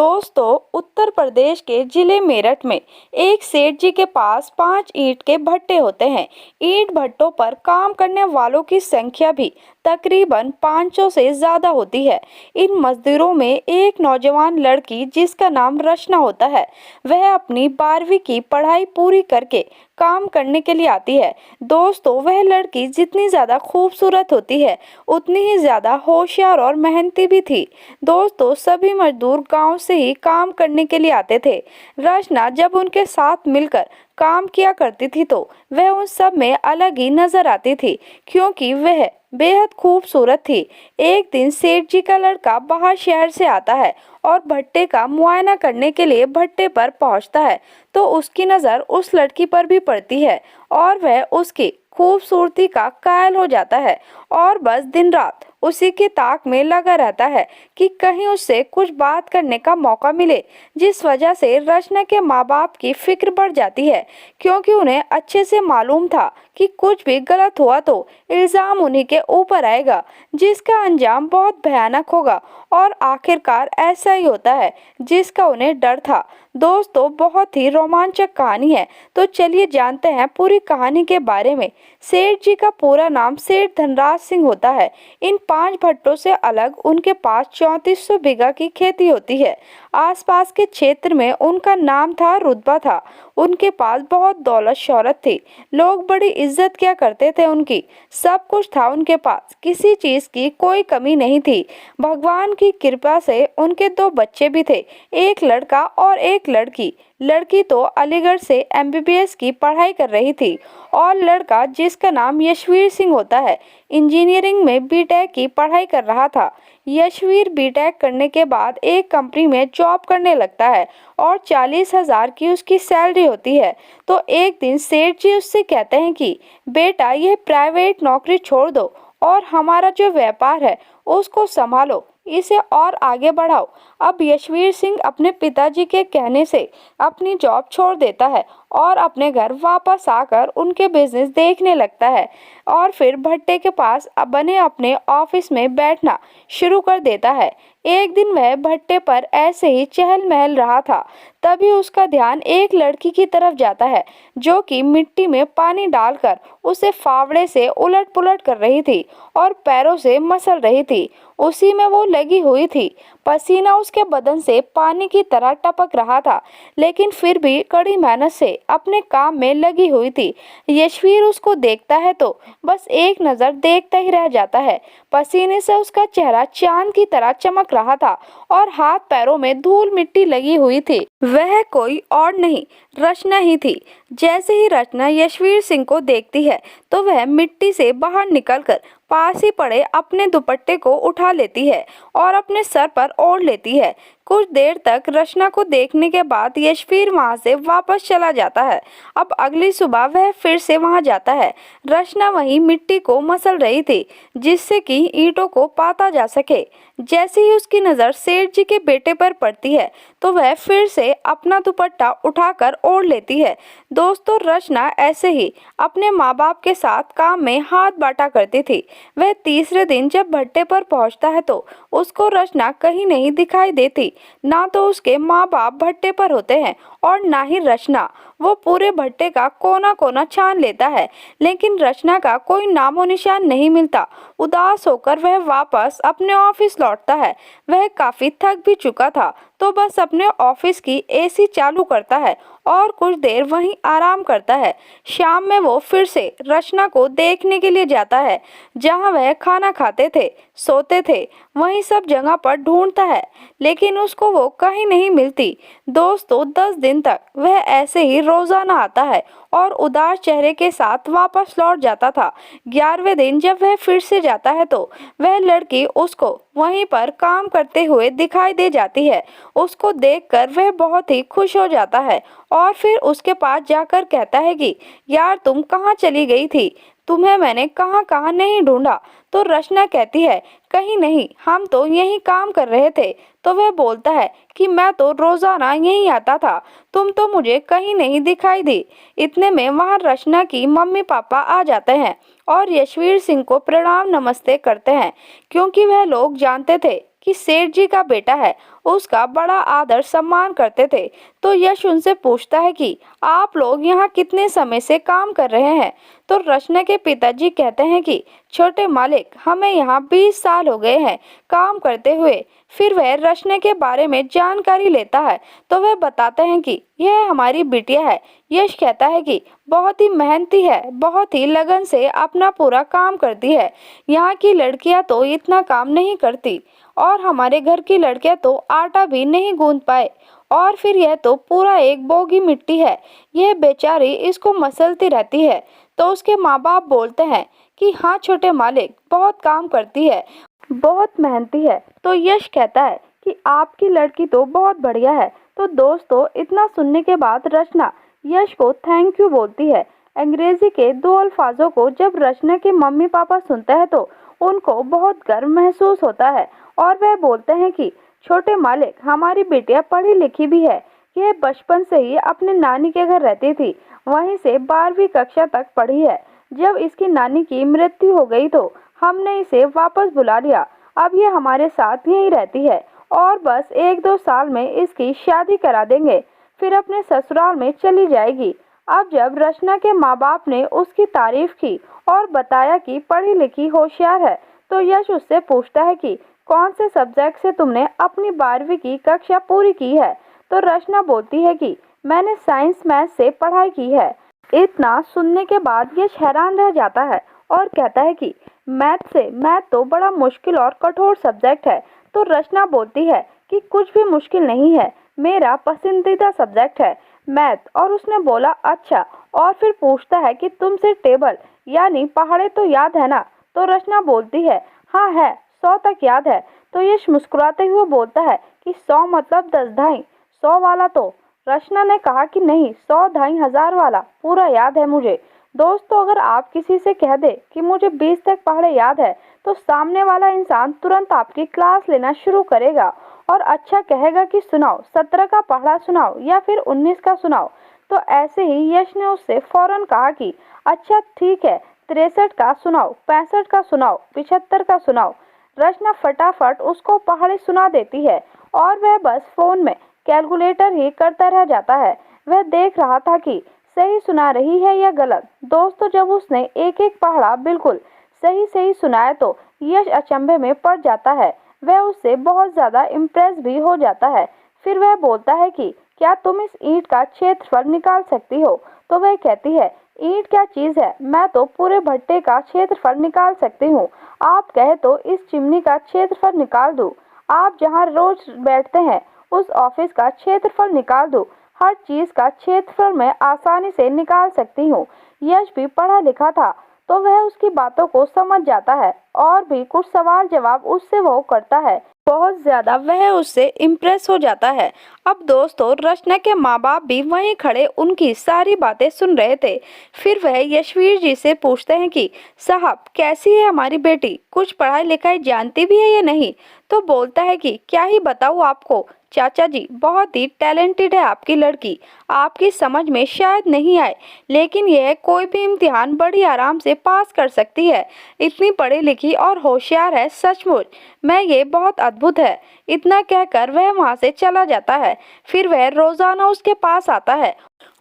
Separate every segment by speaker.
Speaker 1: दोस्तों, उत्तर प्रदेश के जिले मेरठ में एक सेठ जी के पास 5 ईंट के भट्टे होते हैं। ईंट भट्टों पर काम करने वालों की संख्या भी तकरीबन 500 से ज्यादा होती है। इन मजदूरों में एक नौजवान लड़की जिसका नाम रचना होता है, वह अपनी 12वीं की पढ़ाई पूरी करके काम करने के लिए आती है। दोस्तों, वह लड़की जितनी ज्यादा खूबसूरत होती है, उतनी ही ज्यादा होशियार और मेहनती भी थी। दोस्तों, सभी मजदूर गांव से ही काम करने के लिए आते थे। रचना जब उनके साथ मिलकर काम किया करती थी तो वह उन सब में अलग ही नजर आती थी, क्योंकि वह बेहद खूबसूरत थी। एक दिन सेठ जी का लड़का बाहर शहर से आता है और भट्टे का मुआयना करने के लिए भट्टे पर पहुंचता है तो उसकी नज़र उस लड़की पर भी पड़ती है और वह उसकी खूबसूरती का कायल हो जाता है और बस दिन रात उसी की ताक में लगा रहता है कि कहीं उससे कुछ बात करने का मौका मिले। जिस वजह से रचना के माँ बाप की फिक्र बढ़ जाती है, क्योंकि उन्हें अच्छे से मालूम था कि कुछ भी गलत हुआ तो इल्ज़ाम उन्हीं के ऊपर आएगा, जिसका अंजाम बहुत भयानक होगा। और आखिरकार ऐसा ही होता है जिसका उन्हें डर था। दोस्तों, बहुत ही रोमांचक कहानी है, तो चलिए जानते हैं पूरी कहानी के बारे में। सेठ जी का पूरा नाम सेठ धनराज सिंह होता है। इन 5 भट्टों से अलग उनके पास 3400 बीघा की खेती होती है। आसपास के क्षेत्र में उनका नाम था, रुतबा था। उनके पास बहुत दौलत शौहरत थी। लोग बड़ी इज्जत किया करते थे उनकी। सब कुछ था उनके पास, किसी चीज की कोई कमी नहीं थी। भगवान की कृपा से उनके 2 बच्चे भी थे, एक लड़का और एक लड़की। लड़की तो अलीगढ़ से एमबीबीएस की पढ़ाई कर रही थी और लड़का, जिसका नाम यशवीर सिंह होता है, इंजीनियरिंग में बीटेक की पढ़ाई कर रहा था। यशवीर बीटेक करने के बाद एक कंपनी में जॉब करने लगता है और 40,000 की उसकी सैलरी होती है। तो एक दिन सेठ जी उससे कहते हैं कि बेटा, यह प्राइवेट नौकरी छोड़ दो और हमारा जो व्यापार है उसको संभालो, इसे और आगे बढ़ाओ। अब यशवीर सिंह अपने पिताजी के कहने से अपनी जॉब छोड़ देता है और अपने घर वापस आकर उनके बिजनेस देखने लगता है और फिर भट्टे के पास बने अपने ऑफिस में बैठना शुरू कर देता है। एक दिन वह भट्टे पर ऐसे ही चहल महल रहा था, तभी उसका ध्यान एक लड़की की तरफ जाता है जो कि मिट्टी में पानी डालकर उसे फावड़े से उलट पुलट कर रही थी और पैरों से मसल रही थी। उसी में वो लगी हुई थी। पसीना उसके बदन से पानी की तरह टपक रहा था, लेकिन फिर भी कड़ी मेहनत से अपने काम में लगी हुई थी। यशवीर उसको देखता है तो बस एक नज़र देखता ही रह जाता है। पसीने से उसका चेहरा चांद की तरह चमक रहा था और हाथ पैरों में धूल मिट्टी लगी हुई थी। वह कोई और नहीं, रचना ही थी। जैसे ही रचना यशवीर सिंह को देखती है तो वह मिट्टी से बाहर निकलकर पास ही पड़े अपने दुपट्टे को उठा लेती है और अपने सर पर ओढ़ लेती है। कुछ देर तक रचना को देखने के बाद यशवीर वहां से वापस चला जाता है। अब अगली सुबह वह फिर से वहां जाता है। रचना वहीं मिट्टी को मसल रही थी जिससे कि ईंटों को पाता जा सके। जैसे ही उसकी नज़र सेठ जी के बेटे पर पड़ती है तो वह फिर से अपना दुपट्टा उठाकर ओढ़ लेती है। दोस्तों, रचना ऐसे ही अपने माँ बाप के साथ काम में हाथ बांटा करती थी। वह तीसरे दिन जब भट्टे पर पहुंचता है तो उसको रचना कहीं नहीं दिखाई देती। ना तो उसके माँ बाप भट्टे पर होते हैं और ना ही रचना। वो पूरे भट्टे का कोना कोना छान लेता है, लेकिन रचना का कोई नामो निशान नहीं मिलता। उदास होकर वह वापस अपने ऑफिस लौटता है। वह काफी थक भी चुका था तो बस अपने ऑफिस की एसी चालू करता है और कुछ देर वहीं आराम करता है। शाम में वो फिर से रचना को देखने के लिए जाता है, जहां वह खाना खाते थे, सोते थे, वहीं सब जगह पर ढूंढता है, लेकिन उसको वो कहीं नहीं मिलती। दोस्तों, 10 दिन तक वह ऐसे ही रोजाना आता है और उदास चेहरे के साथ वापस लौट जाता था। 11वें दिन जब वह फिर से जाता है तो वह लड़की उसको वहीं पर काम करते हुए दिखाई दे जाती है। उसको देखकर वह बहुत ही खुश हो जाता है और फिर उसके पास जाकर कहता है कि यार, तुम कहाँ चली गई थी? तुम्हें मैंने कहाँ कहाँ नहीं ढूंढा। तो रचना कहती है, कहीं नहीं, हम तो यही काम कर रहे थे। तो वह बोलता है कि मैं तो रोजाना यहीं आता था, तुम तो मुझे कहीं नहीं दिखाई दी। इतने में वहां रचना की मम्मी पापा आ जाते हैं और यशवीर सिंह को प्रणाम नमस्ते करते हैं, क्योंकि वह लोग जानते थे कि सेठ जी का बेटा है, उसका बड़ा आदर सम्मान करते थे। तो यश उनसे पूछता है कि आप लोग यहाँ कितने समय से काम कर रहे हैं। तो रचना के पिताजी कहते हैं कि छोटे मालिक, हमें यहाँ 20 साल हो गए हैं काम करते हुए। फिर वह रचना के बारे में जानकारी लेता है तो वह बताते हैं कि यह हमारी बिटिया है। यश कहता है कि बहुत ही मेहनती है, बहुत ही लगन से अपना पूरा काम करती है। यहाँ की लड़कियां तो इतना काम नहीं करती और हमारे घर की लड़कियां तो आटा भी नहीं गूंद पाए। और फिर यह तो पूरा एक बोगी मिट्टी है, यह बेचारी इसको मसलती रहती है। तो उसके माँ बाप बोलते हैं कि हाँ छोटे मालिक, बहुत काम करती है, बहुत मेहनती है। तो यश कहता है कि आपकी लड़की तो बहुत बढ़िया है। तो दोस्तों, इतना सुनने के बाद रचना यश को थैंक यू बोलती है। अंग्रेजी के दो अल्फाजों को जब रचना के मम्मी पापा सुनते हैं तो उनको बहुत गर्व महसूस होता है और वह बोलते हैं कि छोटे मालिक, हमारी बेटियां पढ़ी लिखी भी है। यह बचपन से ही अपने नानी के घर रहती थी, वहीं से 12वीं कक्षा तक पढ़ी है। जब इसकी नानी की मृत्यु हो गई तो हमने इसे वापस बुला लिया। अब ये हमारे साथ यहीं रहती है और बस 1-2 साल में इसकी शादी करा देंगे, फिर अपने ससुराल में चली जाएगी। अब जब रचना के माँ बाप ने उसकी तारीफ की और बताया कि पढ़ी लिखी होशियार है, तो यश उससे पूछता है कि कौन से सब्जेक्ट से तुमने अपनी 12वीं की कक्षा पूरी की है। तो रचना बोलती है कि मैंने साइंस मैथ से पढ़ाई की है। इतना सुनने के बाद यश हैरान रह जाता है और कहता है कि मैथ तो बड़ा मुश्किल और कठोर सब्जेक्ट है। तो रचना बोलती है कि कुछ भी मुश्किल नहीं है, मेरा पसंदीदा सब्जेक्ट है मैथ। और उसने बोला अच्छा, और फिर पूछता है कि तुमसे टेबल यानी पहाड़े तो याद है ना। तो रचना बोलती है हाँ है, 100 तक याद है। तो यश मुस्कुराते हुए बोलता है कि 100 मतलब 10 ढाई, 100 वाला। तो रचना ने कहा कि नहीं, 100 ढाई हजार वाला पूरा याद है मुझे। दोस्तों, अगर आप किसी से कह दे कि मुझे 20 तक पहाड़े याद है तो सामने वाला इंसान तुरंत आपकी क्लास लेना शुरू करेगा और अच्छा कहेगा कि सुनाओ, 17 का पहाड़ा सुनाओ या फिर 19 का सुनाओ। तो ऐसे ही यश ने उससे फौरन कहा कि अच्छा ठीक है, 63 का सुनाओ, 65 का सुनाओ, 75 का सुनाओ। रचना फटाफट उसको पहाड़े सुना देती है और वह बस फोन में कैलकुलेटर ही करता रह जाता है। वह देख रहा था कि सही सुना रही है या गलत। दोस्तों, जब उसने एक एक पहाड़ा बिल्कुल सही सही सुनाया तो यश अचंभे में पड़ जाता है। वह उससे बहुत ज़्यादा इम्प्रेस भी हो जाता है। फिर वह बोलता है कि क्या तुम इस ईंट का क्षेत्रफल निकाल सकती हो। तो वह कहती है ईंट क्या चीज़ है, मैं तो पूरे भट्टे का क्षेत्रफल निकाल सकती हूँ। आप कहे तो इस चिमनी का क्षेत्रफल निकाल दूँ, आप जहाँ रोज बैठते हैं उस ऑफिस का क्षेत्रफल निकाल दूँ, हर चीज़ का क्षेत्रफल मैं आसानी से निकाल सकती हूँ। यश भी पढ़ा लिखा था तो वह उसकी बातों को समझ जाता है और भी कुछ सवाल जवाब उससे वो करता है। बहुत ज़्यादा वह उससे इम्प्रेस हो जाता है। अब दोस्तों, रचना के माँ बाप भी वहीं खड़े उनकी सारी बातें सुन रहे थे। फिर वह यशवीर जी से पूछते हैं कि साहब, कैसी है हमारी बेटी, कुछ पढ़ाई लिखाई जानती भी है या नहीं। तो बोलता है कि क्या ही बताऊँ आपको चाचा जी, बहुत ही टैलेंटेड है आपकी लड़की, आपकी समझ में शायद नहीं आए, लेकिन यह कोई भी इम्तिहान बड़ी आराम से पास कर सकती है। इतनी पढ़ी लिखी और होशियार है, सचमुच मैं ये बहुत अद्भुत है। इतना कहकर वह वहाँ से चला जाता है। फिर वह रोजाना उसके पास आता है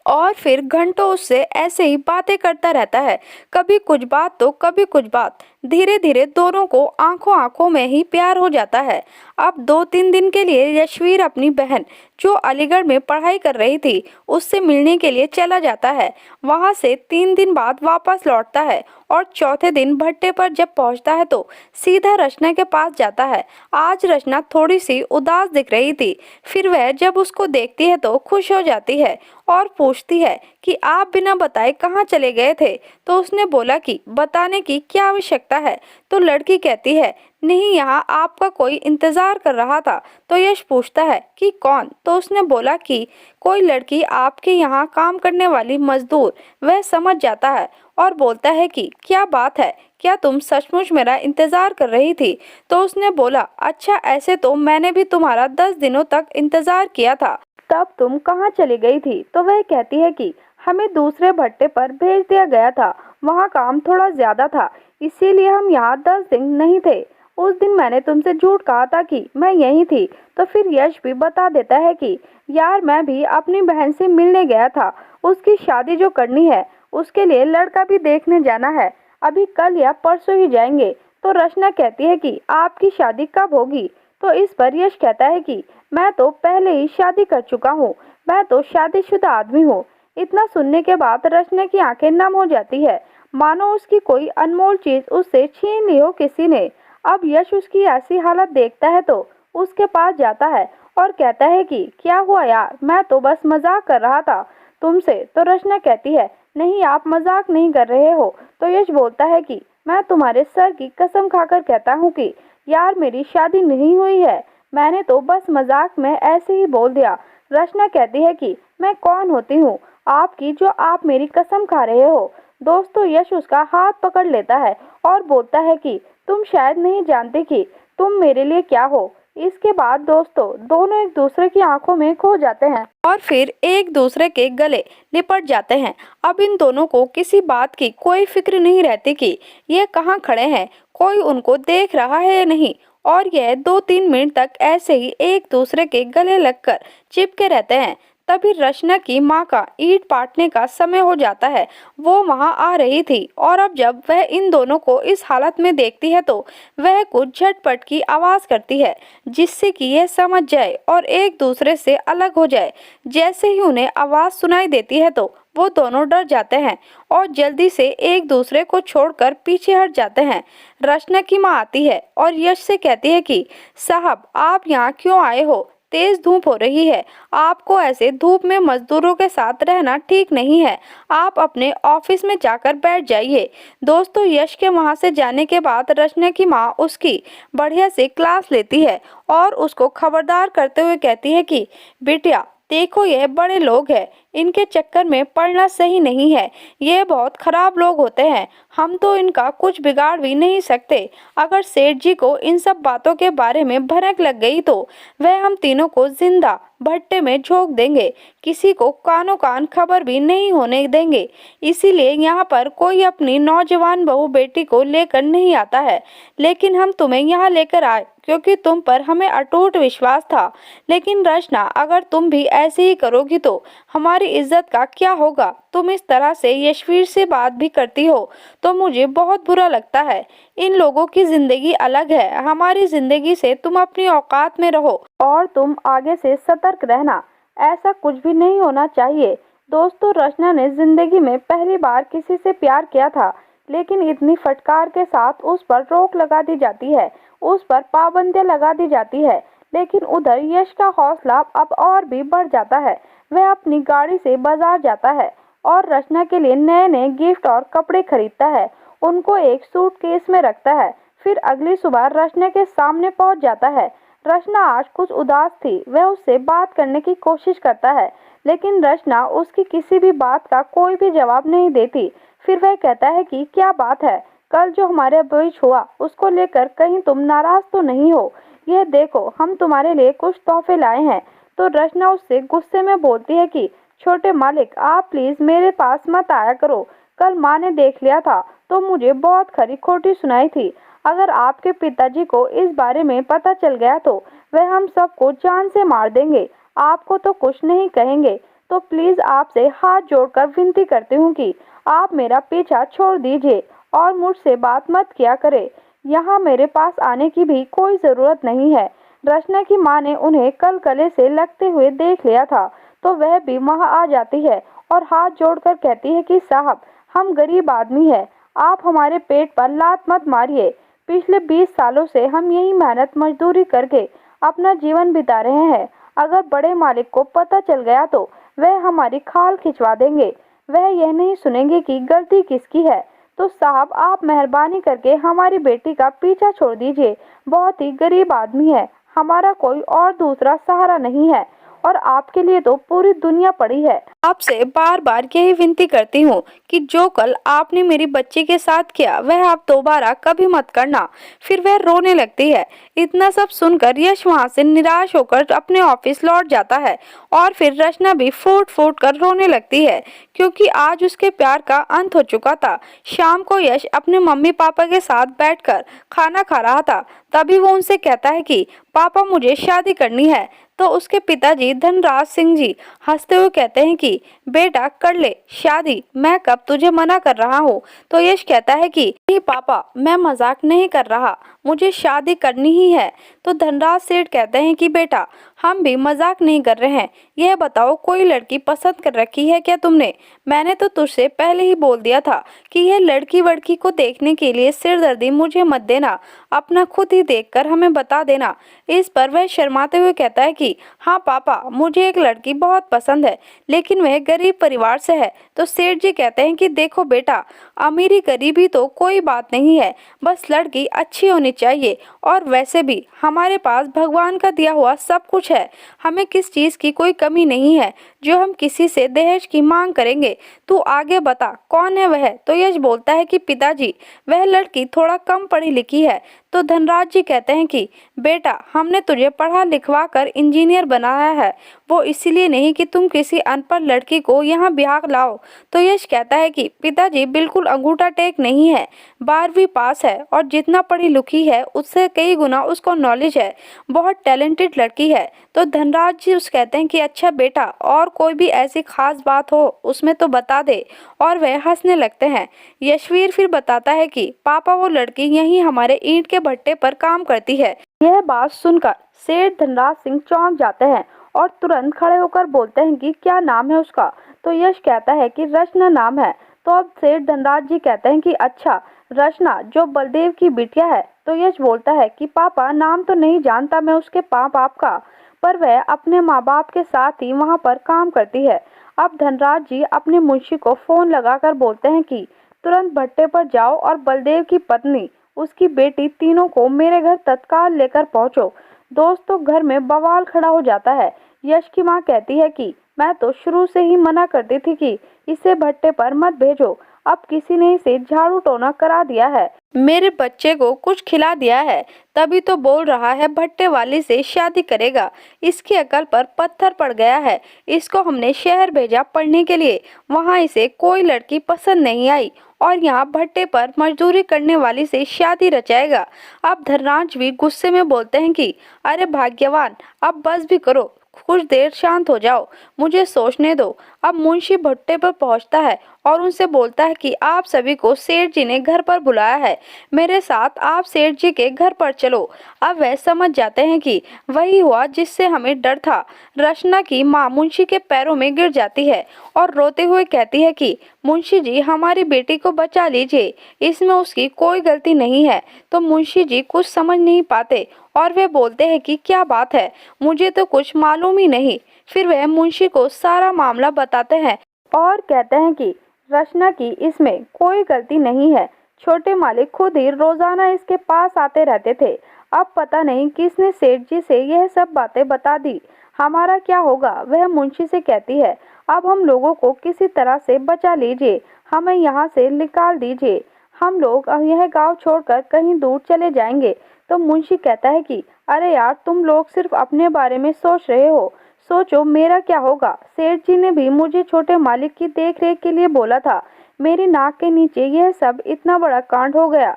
Speaker 1: और फिर घंटों उससे ऐसे ही बातें करता रहता है, कभी कुछ बात तो कभी कुछ बात। धीरे धीरे दोनों को आंखों आंखों में ही प्यार हो जाता है। अब 2-3 दिन के लिए यशवीर अपनी बहन जो अलीगढ़ में पढ़ाई कर रही थी उससे मिलने के लिए चला जाता है। वहां से 3 दिन बाद वापस लौटता है और चौथे दिन भट्टे पर जब पहुंचता है तो सीधा रचना के पास जाता है। आज रचना थोड़ी सी उदास दिख रही थी। फिर वह जब उसको देखती है तो खुश हो जाती है और पूछती है कि आप बिना बताए कहाँ चले गए थे। तो उसने बोला कि बताने की क्या आवश्यकता है। तो लड़की कहती है नहीं, यहाँ आपका कोई इंतजार कर रहा था। तो यश पूछता है कि कौन। तो उसने बोला कि कोई लड़की आपके यहाँ काम करने वाली मजदूर। वह समझ जाता है और बोलता है कि क्या बात है, क्या तुम सचमुच मेरा इंतजार कर रही थी। तो उसने बोला अच्छा, ऐसे तो मैंने भी तुम्हारा 10 दिनों तक इंतजार किया था, तब तुम कहाँ चली गई थी। तो वह कहती है कि हमें दूसरे भट्टे पर भेज दिया गया था, वहाँ काम थोड़ा ज्यादा था, इसीलिए हम यहाँ 10 दिन नहीं थे। उस दिन मैंने तुमसे झूठ कहा था कि मैं यहीं थी। तो फिर यश भी बता देता है कि यार मैं भी अपनी बहन से मिलने गया था, उसकी शादी जो करनी है उसके लिए लड़का भी देखने जाना है, अभी कल या परसों ही जाएंगे। तो रचना कहती है कि आपकी शादी कब होगी? तो इस पर यश कहता है कि मैं तो पहले ही शादी कर चुका हूँ, मैं तो शादीशुदा आदमी हूँ। इतना सुनने के बाद रचना की आंखें नम हो जाती है, मानो उसकी कोई अनमोल चीज उससे छीन ली हो किसी ने। अब यश उसकी ऐसी हालत देखता है तो उसके पास जाता है और कहता है कि क्या हुआ यार, मैं तो बस मजाक कर रहा था तुमसे। तो रचना कहती है नहीं, आप मजाक नहीं कर रहे हो। तो यश बोलता है कि मैं तुम्हारे सर की कसम खाकर कहता हूँ कि यार मेरी शादी नहीं हुई है, मैंने तो बस मजाक में ऐसे ही बोल दिया। रचना कहती है कि मैं कौन होती हूँ आपकी जो आप मेरी कसम खा रहे हो। दोस्तों यश उसका हाथ पकड़ लेता है और बोलता है कि तुम शायद नहीं जानते कि तुम मेरे लिए क्या हो। इसके बाद दोस्तों दोनों एक दूसरे की आंखों में खो जाते हैं और फिर एक दूसरे के गले लिपट जाते हैं। अब इन दोनों को किसी बात की कोई फिक्र नहीं रहती कि ये कहाँ खड़े हैं, कोई उनको देख रहा है या नहीं, और यह 2-3 मिनट तक ऐसे ही एक दूसरे के गले लगकर चिपके रहते हैं। तभी रचना की माँ का ईंट पाटने का समय हो जाता है, वो वहां आ रही थी और अब जब वह इन दोनों को इस हालत में देखती है तो वह कुछ झटपट की आवाज करती है जिससे कि यह समझ जाए और एक दूसरे से अलग हो जाए। जैसे ही उन्हें आवाज सुनाई देती है तो वो दोनों डर जाते हैं और जल्दी से एक दूसरे को छोड़कर पीछे हट जाते हैं। रचना की माँ आती है और यश से कहती है कि साहब आप यहाँ क्यों आए हो, तेज धूप हो रही है, आपको ऐसे धूप में मजदूरों के साथ रहना ठीक नहीं है, आप अपने ऑफिस में जाकर बैठ जाइए। दोस्तों यश के वहां से जाने के बाद रचना की माँ उसकी बढ़िया से क्लास लेती है और उसको खबरदार करते हुए कहती है कि बिटिया देखो यह बड़े लोग हैं, इनके चक्कर में पड़ना सही नहीं है, ये बहुत खराब लोग होते हैं, हम तो इनका कुछ बिगाड़ भी नहीं सकते। अगर सेठ जी को इन सब बातों के बारे में भनक लग गई तो वह हम तीनों को जिंदा भट्टे में झोंक देंगे, किसी को कानो कान खबर भी नहीं होने देंगे। इसीलिए यहाँ पर कोई अपनी नौजवान बहू बेटी को लेकर नहीं आता है, लेकिन हम तुम्हें यहाँ लेकर आए क्योंकि तुम पर हमें अटूट विश्वास था। लेकिन रचना अगर तुम भी ऐसे ही करोगी तो हमारी इज्जत का क्या होगा? तुम इस तरह से यशवीर से बात भी करती हो तो मुझे बहुत बुरा लगता है। इन लोगों की जिंदगी अलग है, हमारी जिंदगी से तुम अपनी औकात में रहो और तुम आगे से सतर्क रहना, ऐसा कुछ भी नहीं होना चाहिए। दोस्तों रचना ने जिंदगी में पहली बार किसी से प्यार किया था, लेकिन इतनी फटकार के साथ उस पर रोक लगा दी जाती है, उस पर पाबंदियां लगा दी जाती है। लेकिन उधर यश का हौसला अब और भी बढ़ जाता है, वह अपनी गाड़ी से बाजार जाता है और रचना के लिए नए नए गिफ्ट और कपड़े खरीदता है, उनको एक सूटकेस में रखता है। फिर अगली सुबह रचना के सामने पहुंच जाता है। रचना आज कुछ उदास थी, वह उससे बात करने की कोशिश करता है, लेकिन रचना उसकी किसी भी बात का कोई भी जवाब नहीं देती। फिर वह कहता है कि क्या बात है, कल जो हमारे बीच हुआ उसको लेकर कहीं तुम नाराज तो नहीं हो? यह देखो हम तुम्हारे लिए कुछ तोहफे लाए हैं। तो रचना उससे गुस्से में बोलती है कि छोटे मालिक आप प्लीज मेरे पास मत आया करो, कल माँ ने देख लिया था तो मुझे बहुत खरी खोटी सुनाई थी। अगर आपके पिताजी को इस बारे में पता चल गया तो वह हम सबको जान से मार देंगे, आपको तो कुछ नहीं कहेंगे। तो प्लीज आपसे हाथ जोड़कर विनती करती हूँ कि आप मेरा पीछा छोड़ दीजिए और मुझसे बात मत किया करें, यहाँ मेरे पास आने की भी कोई जरूरत नहीं है। रचना की माँ ने उन्हें कल गले से लगते हुए देख लिया था तो वह भी वहाँ आ जाती है और हाथ जोड़कर कहती है कि साहब हम गरीब आदमी हैं, आप हमारे पेट पर लात मत मारिए, पिछले 20 सालों से हम यही मेहनत मजदूरी करके अपना जीवन बिता रहे हैं, अगर बड़े मालिक को पता चल गया तो वह हमारी खाल खिंचवा देंगे, वह यह नहीं सुनेंगे कि गलती किसकी है। तो साहब आप मेहरबानी करके हमारी बेटी का पीछा छोड़ दीजिए, बहुत ही गरीब आदमी है, हमारा कोई और दूसरा सहारा नहीं है और आपके लिए तो पूरी दुनिया पड़ी है। आपसे बार बार यही विनती करती हूँ कि जो कल आपने मेरी बच्ची के साथ किया वह आप दोबारा कभी मत करना। फिर वह रोने लगती है। इतना सब सुनकर यश वहाँ से निराश होकर अपने ऑफिस लौट जाता है और फिर रचना भी फूट फूट कर रोने लगती है क्योंकि आज उसके प्यार का अंत हो चुका था। शाम को यश अपने मम्मी पापा के साथ बैठकर खाना खा रहा था। तभी वो उनसे कहता है कि पापा मुझे शादी करनी है। तो उसके पिताजी धनराज सिंह जी हंसते हुए कहते हैं कि बेटा कर ले शादी, मैं कब तुझे मना कर रहा हूँ। तो यश कहता है कि नहीं पापा, मैं मजाक नहीं कर रहा, मुझे शादी करनी ही है। तो धनराज सेठ कहते हैं कि बेटा हम भी मजाक नहीं कर रहे हैं, यह बताओ कोई लड़की पसंद कर रखी है क्या तुमने? मैंने तो तुझसे पहले ही बोल दिया था कि यह लड़की वड़की को देखने के लिए सिरदर्दी मुझे मत देना, अपना खुद ही देखकर हमें बता देना। इस पर वह शर्माते हुए कहता है कि हाँ पापा, मुझे एक लड़की बहुत पसंद है लेकिन वह गरीब परिवार से है। तो सेठ जी कहते हैं कि देखो बेटा, अमीरी गरीबी तो कोई बात नहीं है, बस लड़की अच्छी होनी चाहिए। और वैसे भी हमारे पास भगवान का दिया हुआ सब कुछ है, हमें किस चीज़ की कोई कमी नहीं है जो हम किसी से दहेज की मांग करेंगे। तू आगे बता कौन है वह? तो यश बोलता है कि पिताजी वह लड़की थोड़ा कम पढ़ी लिखी है। तो धनराज जी कहते हैं कि बेटा हमने तुझे पढ़ा लिखवा कर इंजीनियर बनाया है, वो इसीलिए नहीं कि तुम किसी अनपढ़ लड़की को यहाँ ब्याह लाओ। तो यश कहता है कि पिताजी बिल्कुल अंगूठा टेक नहीं है, 12वीं पास है और जितना पढ़ी लिखी है उससे कई गुना उसको नॉलेज है, बहुत टैलेंटेड लड़की है। तो धनराज जी उस कहते हैं कि अच्छा बेटा, और कोई भी ऐसी खास बात हो उसमें तो बता दे। और वह हंसने लगते हैं। यशवीर फिर बताता है कि पापा वो लड़की यहीं हमारे ईंट के भट्टे पर काम करती है। यह बात सुनकर सेठ धनराज सिंह चौंक जाते हैं और तुरंत खड़े होकर बोलते हैं कि क्या नाम है उसका? तो यश कहता है कि रचना नाम है। तो अब सेठ धनराज जी कहते हैं कि अच्छा, रचना जो बलदेव की बिटिया है। तो यश बोलता है कि पापा नाम तो नहीं जानता मैं उसके बाप का, पर वह अपने माँ बाप के साथ ही वहाँ पर काम करती है। अब धनराज जी अपने मुंशी को फोन लगाकर बोलते हैं कि तुरंत भट्टे पर जाओ और बलदेव की पत्नी, उसकी बेटी, तीनों को मेरे घर तत्काल लेकर पहुंचो। दोस्तों घर में बवाल खड़ा हो जाता है। यश की माँ कहती है कि मैं तो शुरू से ही मना करती थी कि इसे भट्टे पर मत भेजो, अब किसी ने इसे झाड़ू टोना करा दिया है, मेरे बच्चे को कुछ खिला दिया है, तभी तो बोल रहा है भट्टे वाली से शादी करेगा। इसकी अकल पर पत्थर पड़ गया है। इसको हमने शहर भेजा पढ़ने के लिए, वहाँ इसे कोई लड़की पसंद नहीं आई और यहाँ भट्टे पर मजदूरी करने वाली से शादी रचाएगा। अब धनराज भी गुस्से में बोलते हैं कि अरे भाग्यवान, अब बस भी करो, कुछ देर शांत हो जाओ, मुझे सोचने दो। अब मुंशी भट्टे पर पहुंचता है और उनसे बोलता है कि आप सभी को सेठ जी ने घर पर बुलाया है, मेरे साथ आप सेठ जी के घर पर चलो। अब वह समझ जाते हैं कि वही हुआ जिससे हमें डर था। रचना की माँ मुंशी के पैरों में गिर जाती है और रोते हुए कहती है कि मुंशी जी हमारी बेटी को बचा लीजिए, इसमें उसकी कोई गलती नहीं है। तो मुंशी जी कुछ समझ नहीं पाते और वे बोलते हैं कि क्या बात है, मुझे तो कुछ मालूम ही नहीं। फिर वह मुंशी को सारा मामला बताते हैं और कहते हैं कि रचना की इसमें कोई गलती नहीं है, छोटे मालिक खुद ही रोजाना इसके पास आते रहते थे। अब पता नहीं किसने सेठ जी से यह सब बातें बता दी, हमारा क्या होगा? वह मुंशी से कहती है अब हम लोगों को किसी तरह से बचा लीजिए, हमें यहाँ से निकाल दीजिए, हम लोग यह गांव छोड़कर कहीं दूर चले जाएंगे। तो मुंशी कहता है कि अरे यार, तुम लोग सिर्फ अपने बारे में सोच रहे हो, सोचो मेरा क्या होगा। सेठ जी ने भी मुझे छोटे मालिक की देखरेख के लिए बोला था, मेरी नाक के नीचे यह सब इतना बड़ा कांड हो गया।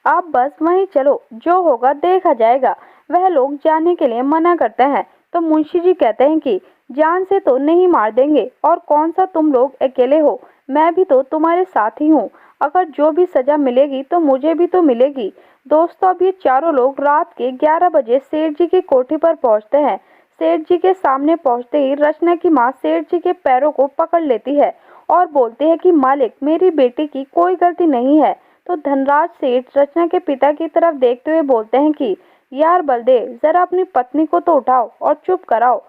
Speaker 1: आप बस वहीं चलो, जो होगा देखा जाएगा। वह लोग जाने के लिए मना करते हैं। तो मुंशी जी कहते हैं कि जान से तो नहीं मार देंगे, और कौन सा तुम लोग अकेले हो, मैं भी तो तुम्हारे साथ ही हूँ, अगर जो भी सजा मिलेगी तो मुझे भी तो मिलेगी। दोस्तों अब ये चारों लोग रात के 11 बजे सेठ जी की कोठी पर पहुंचते हैं। सेठ जी के सामने पहुंचते ही रचना की माँ सेठ जी के पैरों को पकड़ लेती है और बोलती है कि मालिक, मेरी बेटी की कोई गलती नहीं है। तो धनराज सेठ रचना के पिता की तरफ देखते हुए बोलते हैं कि यार बलदेव, जरा अपनी पत्नी को तो उठाओ और चुप कराओ।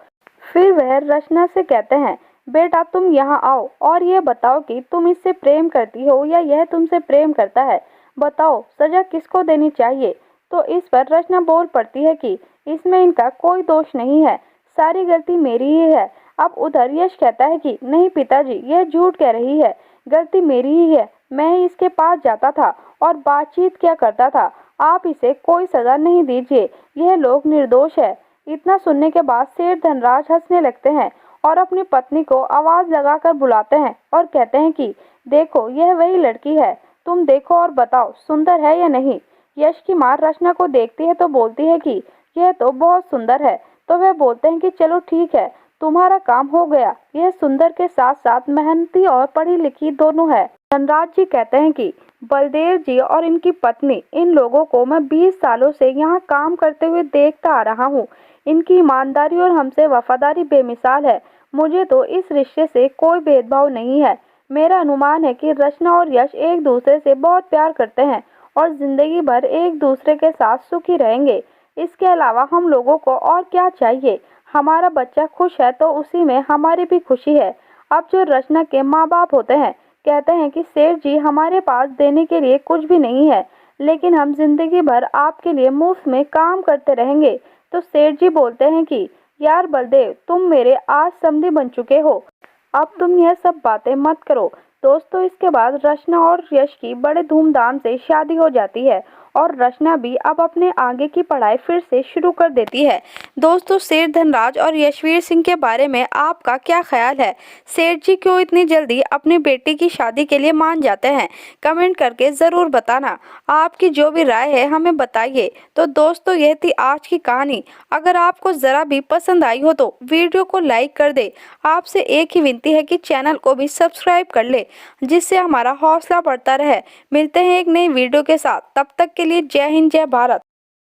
Speaker 1: फिर वह रचना से कहते हैं बेटा तुम यहाँ आओ और यह बताओ कि तुम इससे प्रेम करती हो या यह तुमसे प्रेम करता है, बताओ सजा किसको देनी चाहिए। तो इस पर रचना बोल पड़ती है कि इसमें इनका कोई दोष नहीं है, सारी गलती मेरी ही है। अब उधर यश कहता है कि नहीं पिताजी, यह झूठ कह रही है, गलती मेरी ही है, मैं ही इसके पास जाता था और बातचीत क्या करता था। आप इसे कोई सजा नहीं दीजिए, यह लोग निर्दोष है। इतना सुनने के बाद सेठ धनराज हंसने लगते हैं और अपनी पत्नी को आवाज लगाकर बुलाते हैं और कहते हैं कि देखो, यह वही लड़की है, तुम देखो और बताओ सुंदर है या नहीं। यश की मां रचना को देखती है तो बोलती है कि यह तो बहुत सुंदर है। तो वे बोलते हैं कि चलो ठीक है, तुम्हारा काम हो गया। यह सुंदर के साथ साथ मेहनती और पढ़ी लिखी दोनों है। धनराज जी कहते हैं कि बलदेव जी और इनकी पत्नी, इन लोगों को मैं 20 सालों से यहाँ काम करते हुए देखता आ रहा हूँ। इनकी ईमानदारी और हमसे वफादारी बेमिसाल है। मुझे तो इस रिश्ते से कोई भेदभाव नहीं है। मेरा अनुमान है कि रचना और यश एक दूसरे से बहुत प्यार करते हैं और जिंदगी भर एक दूसरे के साथ सुखी रहेंगे। इसके अलावा हम लोगों को और क्या चाहिए। हमारा बच्चा खुश है तो उसी में हमारी भी खुशी है। अब जो रचना के माँ बाप होते हैं कहते हैं कि सेठ जी, हमारे पास देने के लिए कुछ भी नहीं है, लेकिन हम जिंदगी भर आपके लिए मुफ्त में काम करते रहेंगे। तो सेठ जी बोलते हैं कि यार बलदेव, तुम मेरे आज समधी बन चुके हो, अब तुम यह सब बातें मत करो। दोस्तों, इसके बाद रचना और यश की बड़े धूमधाम से शादी हो जाती है और रचना भी अब अपने आगे की पढ़ाई फिर से शुरू कर देती है। दोस्तों, सेठ धनराज और यशवीर सिंह के बारे में आपका क्या ख्याल है? सेठ जी क्यों इतनी जल्दी अपनी बेटी की शादी के लिए मान जाते हैं? कमेंट करके ज़रूर बताना। आपकी जो भी राय है हमें बताइए। तो दोस्तों, यह थी आज की कहानी। अगर आपको ज़रा भी पसंद आई हो तो वीडियो को लाइक कर दे। आपसे एक ही विनती है कि चैनल को भी सब्सक्राइब कर ले, जिससे हमारा हौसला बढ़ता रहे। मिलते हैं एक नई वीडियो के साथ, तब तक के लिए जय हिंद, जय भारत।